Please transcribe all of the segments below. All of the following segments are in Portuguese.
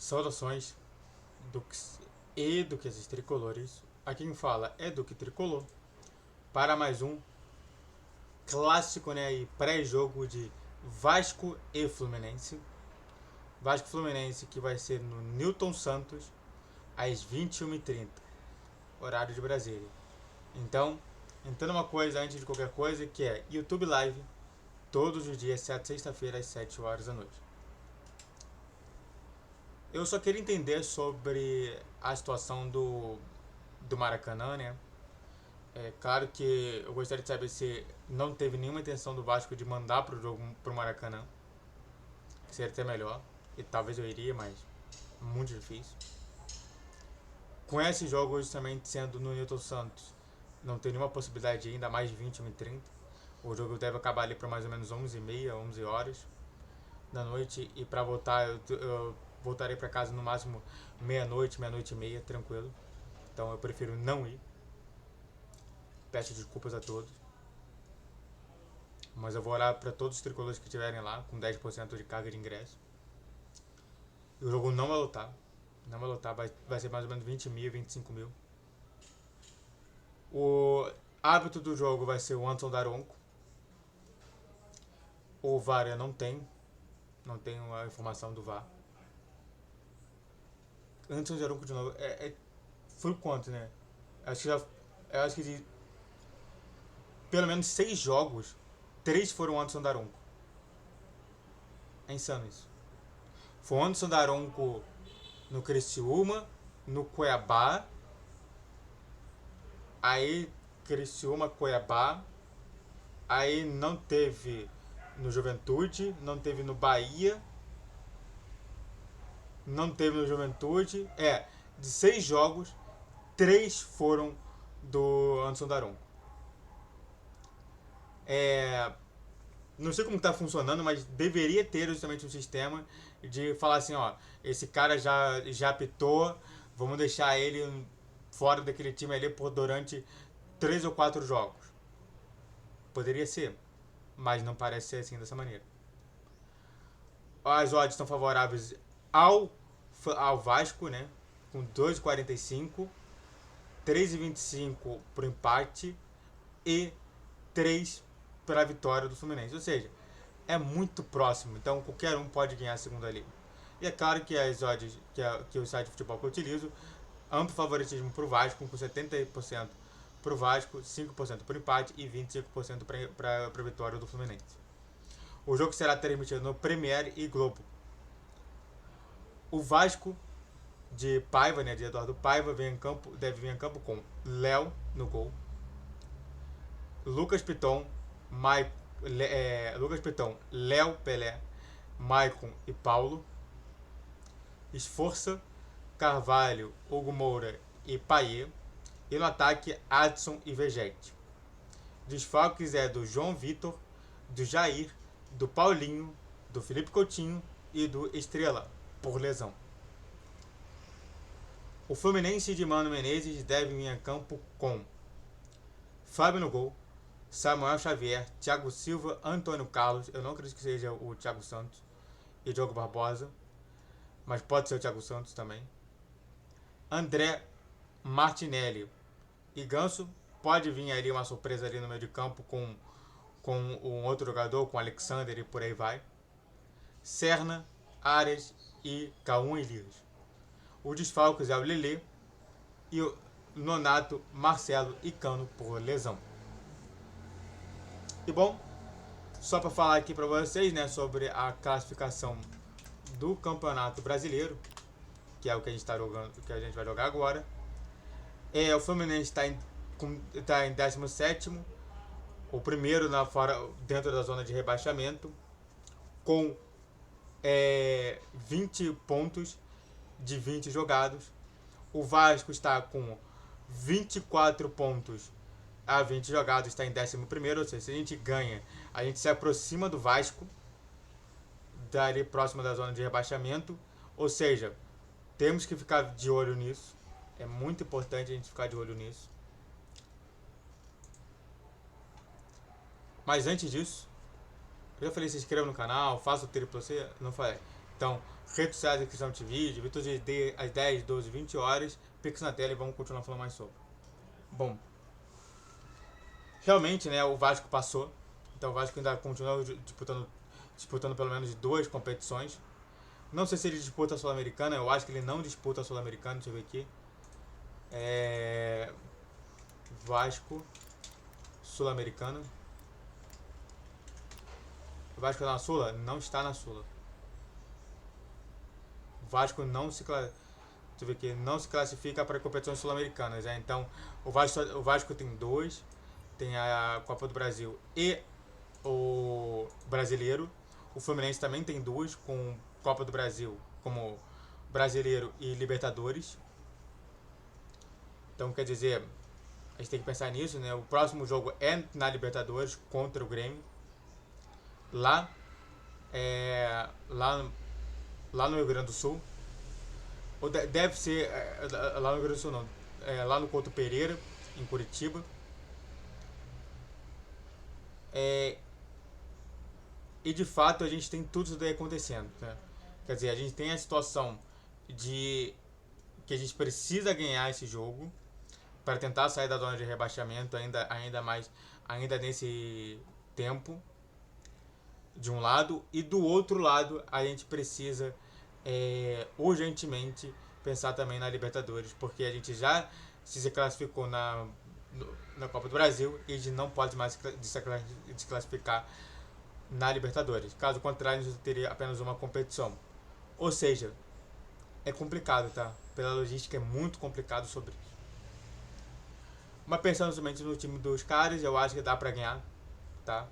Saudações Duques e Duquesas Tricolores. Aqui quem fala é Duque Tricolor para mais um clássico, né, e pré-jogo de Vasco e Fluminense. Vasco e Fluminense que vai ser no Newton Santos às 21h30, horário de Brasília. Então, entrando uma coisa antes de qualquer coisa, que é YouTube Live todos os dias, sexta-feira às 7 horas da noite. Eu só queria entender sobre a situação do Maracanã, né? É claro que eu gostaria de saber se não teve nenhuma intenção do Vasco de mandar pro jogo pro Maracanã. Seria até melhor. E talvez eu iria, mas muito difícil. Com esse jogo hoje também sendo no Newton Santos, não tem nenhuma possibilidade de ir, ainda mais de 21h30. O jogo deve acabar ali para mais ou menos 11h30, 11 horas da noite. E para voltar, eu voltarei para casa no máximo meia-noite, meia-noite e meia, tranquilo. Então eu prefiro não ir. Peço desculpas a todos. Mas eu vou orar para todos os tricolores que estiverem lá, com 10% de carga de ingresso. E o jogo não vai lotar. Não vai lotar, vai ser mais ou menos 20 mil, 25 mil. O árbitro do jogo vai ser o Anderson Daronco. O VAR eu não tenho a informação do VAR. Anderson Daronco de novo. Foi quanto, né? Eu acho que de pelo menos 6 jogos, 3 foram Anderson Daronco. É insano isso. Foi o Anderson Daronco no Criciúma, no Cuiabá. Aí Criciúma, Cuiabá. Aí não teve no Juventude, não teve no Bahia. Não teve no Juventude. De 6 jogos, 3 foram do Anderson Daronco. Não sei como está funcionando, mas deveria ter justamente um sistema de falar assim, ó, esse cara já apitou, vamos deixar ele fora daquele time ali durante 3 ou 4 jogos. Poderia ser, mas não parece ser assim dessa maneira. As odds estão favoráveis ao Vasco, né, com 2,45, 3,25 para o empate e 3 para a vitória do Fluminense. Ou seja, é muito próximo, então qualquer um pode ganhar a segunda liga. E é claro que as odds que o site de futebol que eu utilizo, amplo favoritismo para o Vasco, com 70% para o Vasco, 5% para o empate e 25% para a vitória do Fluminense. O jogo será transmitido no Premiere e Globo. O Vasco de Paiva, né, de Eduardo Paiva, deve vir em campo com Léo no gol, Lucas Piton, Léo Pelé, Maicon e Paulo, Esforça, Carvalho, Hugo Moura e Payet, e no ataque Adson e Vegete. Desfalques do João Vitor, do Jair, do Paulinho, do Felipe Coutinho e do Estrela, por lesão. O Fluminense de Mano Menezes deve vir em campo com Fábio no gol, Samuel Xavier, Thiago Silva, Antônio Carlos, eu não acredito que seja o Thiago Santos, e Diogo Barbosa, mas pode ser o Thiago Santos também. André, Martinelli e Ganso, pode vir ali uma surpresa ali no meio de campo com um outro jogador, com Alexander e por aí vai. Serna, Arias e Cauã Elias. O desfalques é o Lelê e o Nonato, Marcelo e Cano por lesão. E bom, só para falar aqui para vocês, né, sobre a classificação do Campeonato Brasileiro, que é o que a gente vai jogar agora. O Fluminense está em 17º, o primeiro dentro da zona de rebaixamento, com 20 pontos de 20 jogados. O Vasco está com 24 pontos a 20 jogados, está em 11º, ou seja, se a gente ganha, a gente se aproxima do Vasco, dali próximo da zona de rebaixamento, ou seja, temos que ficar de olho nisso, é muito importante a gente ficar de olho nisso. Mas antes disso, eu já falei, se inscreva no canal, faça o triplo C, não falei. Então, redes sociais, descrição de vídeo, virtude de às 10, 12, 20 horas, Pix na tela e vamos continuar falando mais sobre. Bom, realmente, né, o Vasco passou, então o Vasco ainda continua disputando pelo menos 2 competições. Não sei se ele disputa a Sul-Americana, eu acho que ele não disputa a Sul-Americana, deixa eu ver aqui. Vasco, Sul-Americana. O Vasco está na Sula? Não está na Sula. O Vasco não se não se classifica para competições sul-americanas. Então, o Vasco tem 2, tem a Copa do Brasil e o Brasileiro. O Fluminense também tem 2, com Copa do Brasil como Brasileiro e Libertadores. Então, quer dizer, a gente tem que pensar nisso, né? O próximo jogo é na Libertadores contra o Grêmio. Lá no Rio Grande do Sul. Ou deve ser lá no Rio Grande do Sul, não. Lá no Couto Pereira, em Curitiba. E de fato a gente tem tudo isso daí acontecendo, né? Quer dizer, a gente tem a situação de que a gente precisa ganhar esse jogo para tentar sair da zona de rebaixamento ainda nesse tempo, de um lado, e do outro lado a gente precisa urgentemente pensar também na Libertadores, porque a gente já se classificou na Copa do Brasil e a gente não pode mais desclassificar na Libertadores. Caso contrário, a gente teria apenas uma competição. Ou seja, é complicado, tá? Pela logística é muito complicado sobre isso. Mas pensando somente no time dos caras, eu acho que dá pra ganhar, tá?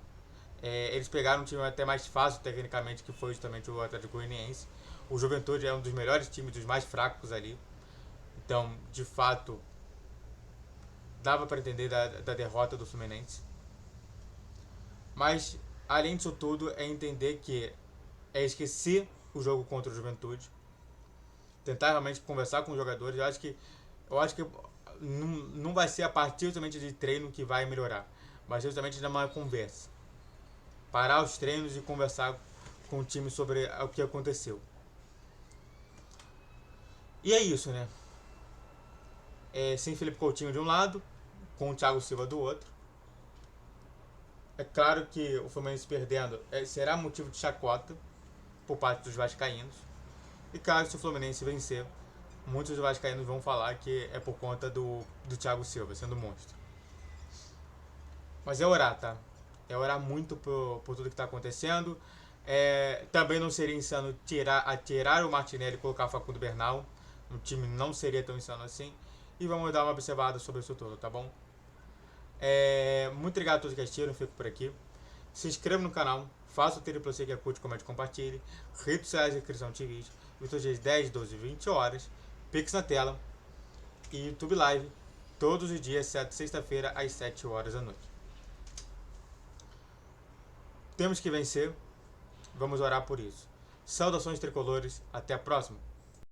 Eles pegaram um time até mais fácil tecnicamente, que foi justamente o Atlético Goianiense. O Juventude é um dos melhores times, dos mais fracos ali. Então, de fato, dava para entender da derrota do Fluminense. Mas, além disso tudo, é entender que é esquecer o jogo contra o Juventude. Tentar realmente conversar com os jogadores. Eu acho que não vai ser a partir justamente de treino que vai melhorar. Vai ser justamente uma conversa. Parar os treinos e conversar com o time sobre o que aconteceu. E é isso, né? Sem Felipe Coutinho de um lado, com o Thiago Silva do outro. É claro que o Fluminense perdendo será motivo de chacota por parte dos vascaínos. E claro, se o Fluminense vencer, muitos dos vascaínos vão falar que é por conta do Thiago Silva sendo monstro. Mas é orar, tá? É orar muito por tudo que está acontecendo. Também não seria insano tirar o Martinelli e colocar o Facundo Bernal. O time não seria tão insano assim. E vamos dar uma observada sobre isso tudo, tá bom? Muito obrigado a todos que assistiram, fico por aqui. Se inscreva no canal, faça o triplo C que é curte, comente, compartilhe. Redes sociais de inscrição de vídeo. Todos os dias 10, 12, 20 horas. Pix na tela. E YouTube Live todos os dias, sexta-feira, às 7 horas da noite. Temos que vencer. Vamos orar por isso. Saudações tricolores. Até a próxima.